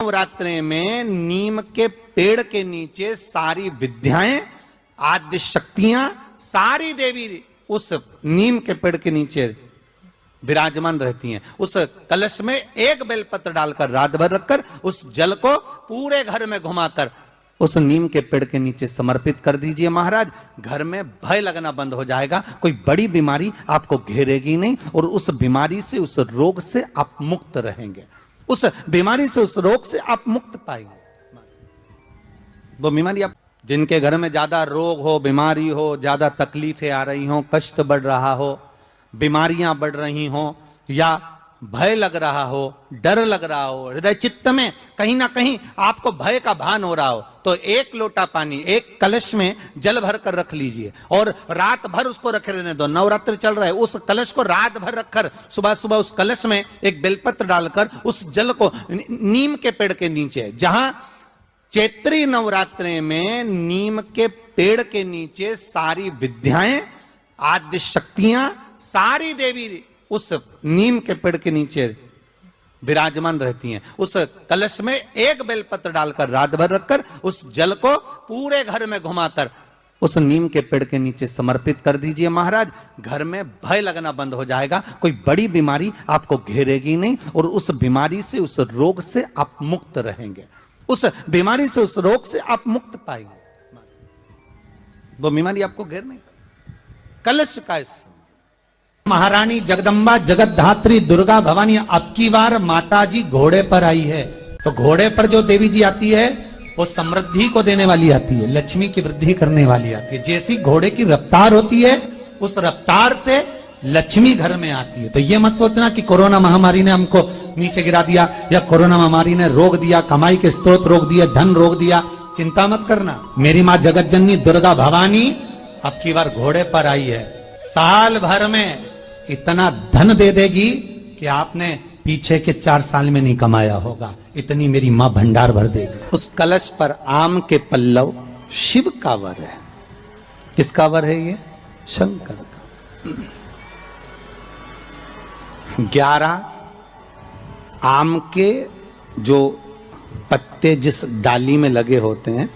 नवरात्रि में नीम के पेड़ के नीचे सारी विद्याएं, आद्य शक्तियां, सारी देवी उस नीम के पेड़ के नीचे विराजमान रहती हैं। उस कलश में एक बेलपत्र डालकर रात भर रखकर उस जल को पूरे घर में घुमाकर उस नीम के पेड़ के नीचे समर्पित कर दीजिए महाराज। घर में भय लगना बंद हो जाएगा, कोई बड़ी बीमारी आपको घेरेगी नहीं और उस बीमारी से, उस रोग से आप मुक्त रहेंगे। उस बीमारी से, उस रोग से आप मुक्त पाएंगे। वो बीमारी आप जिनके घर में ज्यादा रोग हो, बीमारी हो, ज्यादा तकलीफें आ रही हो, कष्ट बढ़ रहा हो, बीमारियां बढ़ रही हो, या भय लग रहा हो, डर लग रहा हो, हृदय चित्त में कहीं ना कहीं आपको भय का भान हो रहा हो, तो एक लोटा पानी, एक कलश में जल भर कर रख लीजिए और रात भर उसको रखे रहने दो। नवरात्र चल रहा है, उस कलश को रात भर रखकर सुबह सुबह उस कलश में एक बेलपत्र डालकर उस जल को नीम के पेड़ के नीचे, जहां चैत्री नवरात्रि में नीम के पेड़ के नीचे सारी विद्याएं, आद्य शक्तियां, सारी देवी उस नीम के पेड़ के नीचे विराजमान रहती हैं। उस कलश में एक बेलपत्र डालकर रात भर रखकर उस जल को पूरे घर में घुमाकर उस नीम के पेड़ के नीचे समर्पित कर दीजिए महाराज। घर में भय लगना बंद हो जाएगा, कोई बड़ी बीमारी आपको घेरेगी नहीं और उस बीमारी से, उस रोग से आप मुक्त रहेंगे। उस बीमारी से, उस रोग से आप मुक्त पाएंगे। वो बीमारी आपको घेर नहीं। कलश का महारानी जगदम्बा जगतधात्री दुर्गा भवानी अब की बार माता जी घोड़े पर आई है। तो घोड़े पर जो देवी जी आती है वो समृद्धि को देने वाली आती है, लक्ष्मी की वृद्धि करने वाली आती है। जैसी घोड़े की रफ्तार होती है उस रफ्तार से लक्ष्मी घर में आती है। तो ये मत सोचना कि कोरोना महामारी ने हमको नीचे गिरा दिया या कोरोना महामारी ने रोक दिया, कमाई के स्रोत रोक दिया, धन रोक दिया। चिंता मत करना, मेरी माँ जगत जननी दुर्गा भवानी अब की बार घोड़े पर आई है। साल भर में इतना धन दे देगी कि आपने पीछे के 4 साल में नहीं कमाया होगा, इतनी मेरी मां भंडार भर देगी। उस कलश पर आम के पल्लव शिव का वर है। किसका वर है ये? शंकर का। 11 आम के जो पत्ते जिस डाली में लगे होते हैं,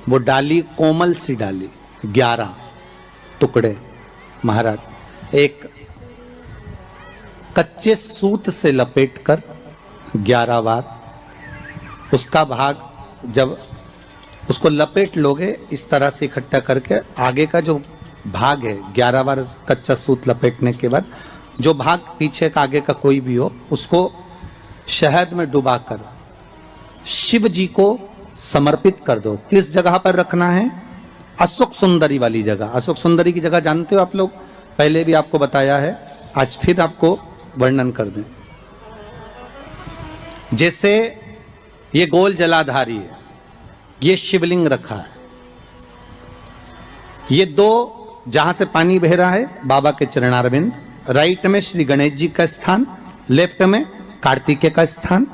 वो डाली कोमल सी डाली, 11 टुकड़े महाराज एक कच्चे सूत से लपेटकर 11 बार उसका भाग, जब उसको लपेट लोगे इस तरह से इकट्ठा करके, आगे का जो भाग है 11 बार कच्चा सूत लपेटने के बाद जो भाग पीछे का, आगे का कोई भी हो, उसको शहद में डुबाकर शिव जी को समर्पित कर दो। किस जगह पर रखना है? अशोक सुंदरी वाली जगह। अशोक सुंदरी की जगह जानते हो आप लोग, पहले भी आपको बताया है, आज फिर आपको वर्णन कर दें। जैसे ये गोल जलाधारी है, ये शिवलिंग रखा है, ये 2 जहां से पानी बह रहा है बाबा के चरणारविंद, राइट में श्री गणेश जी का स्थान, लेफ्ट में कार्तिकेय का स्थान,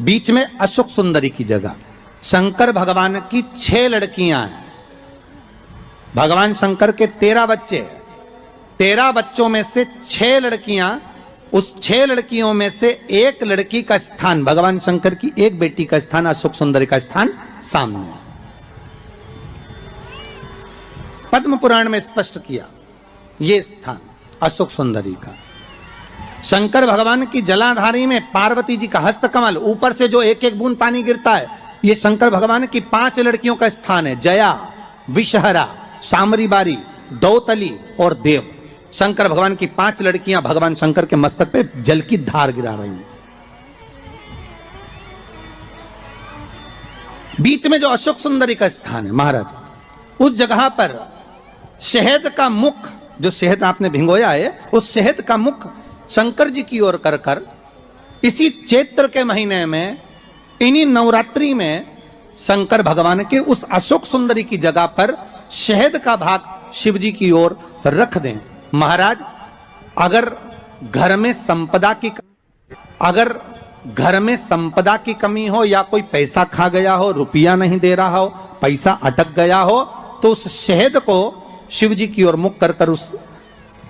बीच में अशोक सुंदरी की जगह। शंकर भगवान की 6 लड़कियां हैं। भगवान शंकर के 13 बच्चे, 13 बच्चों में से 6 लड़कियां, उस 6 लड़कियों में से एक लड़की का स्थान, भगवान शंकर की एक बेटी का स्थान, अशोक सुंदरी का स्थान सामने है। पद्म पुराण में स्पष्ट किया ये स्थान अशोक सुंदरी का। शंकर भगवान की जलाधारी में पार्वती जी का हस्त कमल, ऊपर से जो एक एक बूंद पानी गिरता है, ये शंकर भगवान की 5 लड़कियों का स्थान है। जया, विषहरा, शामरी बारी, दौतली और देव। शंकर भगवान की 5 लड़कियां भगवान शंकर के मस्तक पे जल की धार गिरा रही हैं। बीच में जो अशोक सुंदरी का स्थान है महाराज, उस जगह पर शहद का मुख, जो शहद आपने भिंगोया है, उस शहद का मुख शंकर जी की ओर कर कर इसी चैत्र के महीने में, इन्हीं नवरात्रि में शंकर भगवान के उस अशोक सुंदरी की जगह पर शहद का भाग शिव जी की ओर रख दें। महाराज अगर घर में संपदा की कमी हो या कोई पैसा खा गया हो, रुपया नहीं दे रहा हो, पैसा अटक गया हो, तो उस शहद को शिव जी की ओर मुख कर कर उस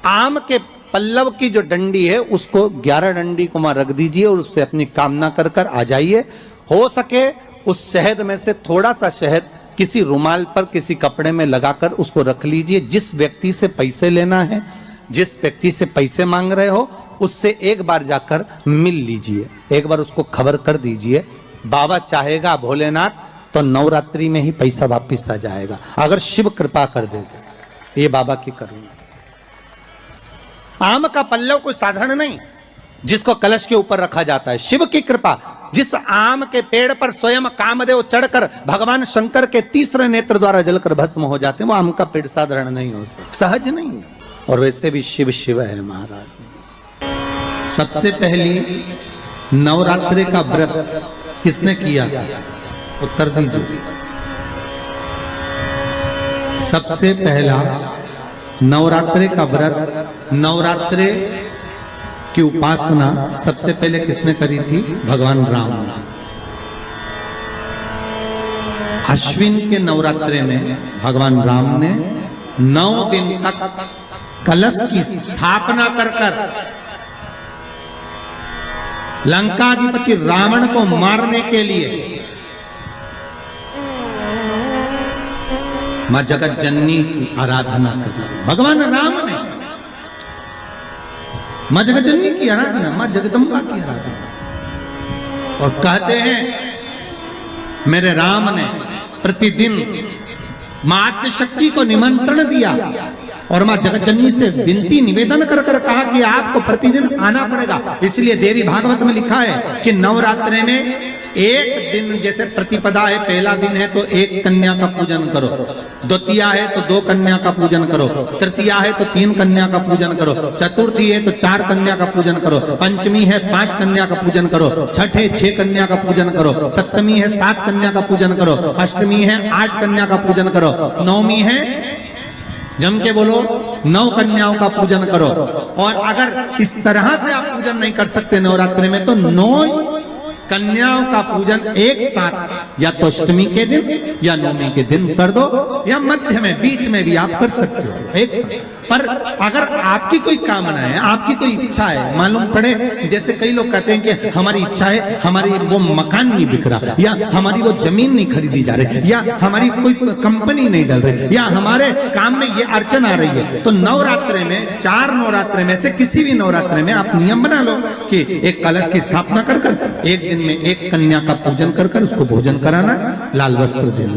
आम के पल्लव की जो डंडी है उसको 11 डंडी को वहां रख दीजिए और उससे अपनी कामना कर कर आ जाइए। हो सके उस शहद में से थोड़ा सा शहद किसी रुमाल पर किसी कपड़े में लगाकर उसको रख लीजिए। जिस व्यक्ति से पैसे लेना है, जिस व्यक्ति से पैसे मांग रहे हो, उससे एक बार जाकर मिल लीजिए, एक बार उसको खबर कर दीजिए। बाबा चाहेगा भोलेनाथ तो नवरात्रि में ही पैसा वापिस आ जाएगा, अगर शिव कृपा कर देगा। ये बाबा की करुणा। आम का पल्लव कोई साधारण नहीं जिसको कलश के ऊपर रखा जाता है, शिव की कृपा। जिस आम के पेड़ पर स्वयं कामदेव चढ़कर भगवान शंकर के तीसरे नेत्र द्वारा जलकर भस्म हो जाते हैं, वो आम का पेड़ साधारण नहीं हो सकता, सहज नहीं है। और वैसे भी शिव शिव है महाराज। सबसे पहली नवरात्रि का व्रत किसने किया था? उत्तर दीजिए। सबसे पहला नवरात्रि का व्रत, नवरात्रि की उपासना सबसे पहले किसने करी थी? भगवान राम। अश्विन के नवरात्रि में भगवान राम ने 9 दिन तक कलश की स्थापना कर लंकाधिपति रावण को मारने के लिए मां जगत जननी की आराधना करी। भगवान राम ने मां जगत जननी की आराधना, मां जगदम्बा की आराधना। और कहते हैं मेरे राम ने प्रतिदिन मां आद्यशक्ति को निमंत्रण दिया और मां जगत जननी से विनती निवेदन कर कर कहा कि आपको प्रतिदिन आना पड़ेगा। इसलिए देवी भागवत में लिखा है कि नवरात्रि में एक दिन, जैसे प्रतिपदा है, पहला दिन है तो एक कन्या का पूजन करो, द्वितीया है तो 2 कन्या का पूजन करो, तृतीया है तो 3 कन्या का पूजन करो, चतुर्थी है तो 4 कन्या का पूजन करो, पंचमी है 5 कन्या का पूजन करो, छठ है 6 कन्या का पूजन करो, सप्तमी है 7 कन्या का पूजन करो, अष्टमी है 8 कन्या का पूजन करो, नवमी है, जम के बोलो, 9 कन्याओं का पूजन करो। और अगर इस तरह से आप पूजन नहीं कर सकते नवरात्रि में तो 9 कन्याओं का पूजन एक साथ या तो अष्टमी के दिन या नवमी के दिन कर दो, या मध्य में बीच में भी आप कर सकते हो एक साथ। पर अगर आपकी कोई कामना है, आपकी कोई इच्छा है, मालूम पड़े, जैसे कई लोग कहते हैं कि हमारी इच्छा है, हमारी वो मकान नहीं बिक रहा, या हमारी वो जमीन नहीं खरीदी जा रही, या हमारी कोई कंपनी नहीं डल रही, या हमारे काम में ये अड़चन आ रही है, तो नवरात्रि में 4 नवरात्रि में से किसी भी नवरात्रि में आप नियम बना लो कि एक कलश की स्थापना कर कर एक दिन में एक कन्या का पूजन कर कर उसको भोजन कराना, लाल वस्त्र देना,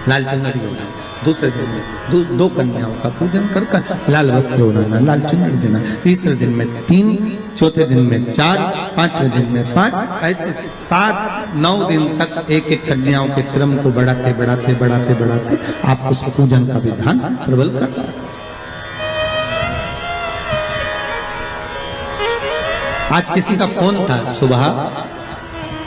लाल चुनरी देना, दूसरे दिन में 2 कन्याओं का पूजन कर कर लाल वस्त्र ओढ़ाना, लाल चुनरी देना, तीसरे दिन में 3, चौथे दिन में 4, 5वें दिन में 5, ऐसे 7-9 दिन तक एक एक कन्याओं के क्रम को बढ़ाते बढ़ाते बढ़ाते बढ़ाते आप उस पूजन का विधान प्रबल कर सकते। आज किसी का फोन था सुबह,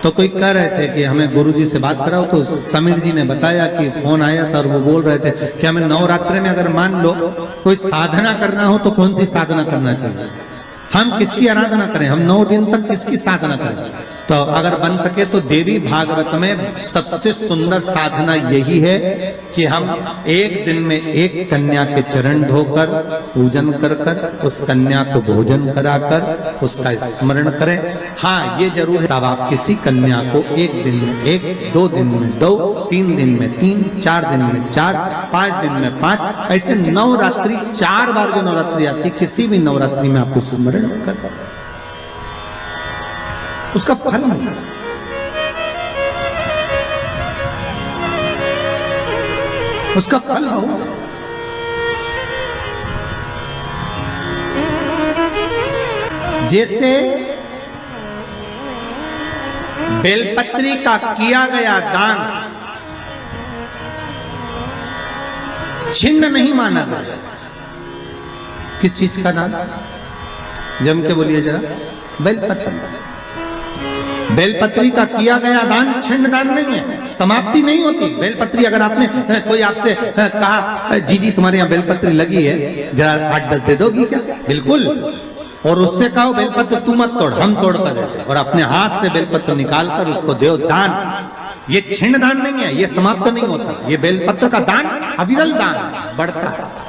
तो कोई कह रहे थे कि हमें गुरुजी से बात कराओ, तो समीर जी ने बताया कि फोन आया था और वो बोल रहे थे कि हमें नवरात्रि में अगर मान लो कोई साधना करना हो तो कौन सी साधना करना चाहिए, हम किसकी आराधना करें, हम 9 दिन तक किसकी साधना करें। तो अगर बन सके तो देवी भागवत में सबसे सुंदर साधना यही है कि हम एक दिन में एक कन्या के चरण धोकर पूजन कर कर उस कन्या को भोजन कराकर उसका स्मरण करें। हाँ, ये जरूर है तब आप किसी कन्या को एक दिन में 1, 2 दिन में 2, 3 दिन में 3, 4 दिन में 4, 5 दिन में 5, ऐसे नवरात्रि 4 बार जो नवरात्रि आती, किसी भी नवरात्रि में आप स्मरण कर उसका फल मिलेगा। उसका फल होगा। जैसे बेलपत्री का किया गया दान छिन्न नहीं माना गया। किस चीज का दान? जम के बोलिए जरा। बेलपत्री। बेलपत्री का किया गया दान छिन्न दान नहीं है, समाप्ति नहीं होती। बेलपत्री अगर आपने कोई आपसे कहा जी जी तुम्हारे यहाँ बेलपत्री लगी है, जरा 8-10 दे दोगी क्या? बिल्कुल। और उससे कहो बेलपत्र तू मत तोड़, हम तोड़ कर देते, और अपने हाथ से बेलपत्र निकाल कर उसको दो दान। ये छिन्न दान नहीं है, ये समाप्त नहीं होता। ये बेलपत्र का दान अविरल दान बढ़ता है।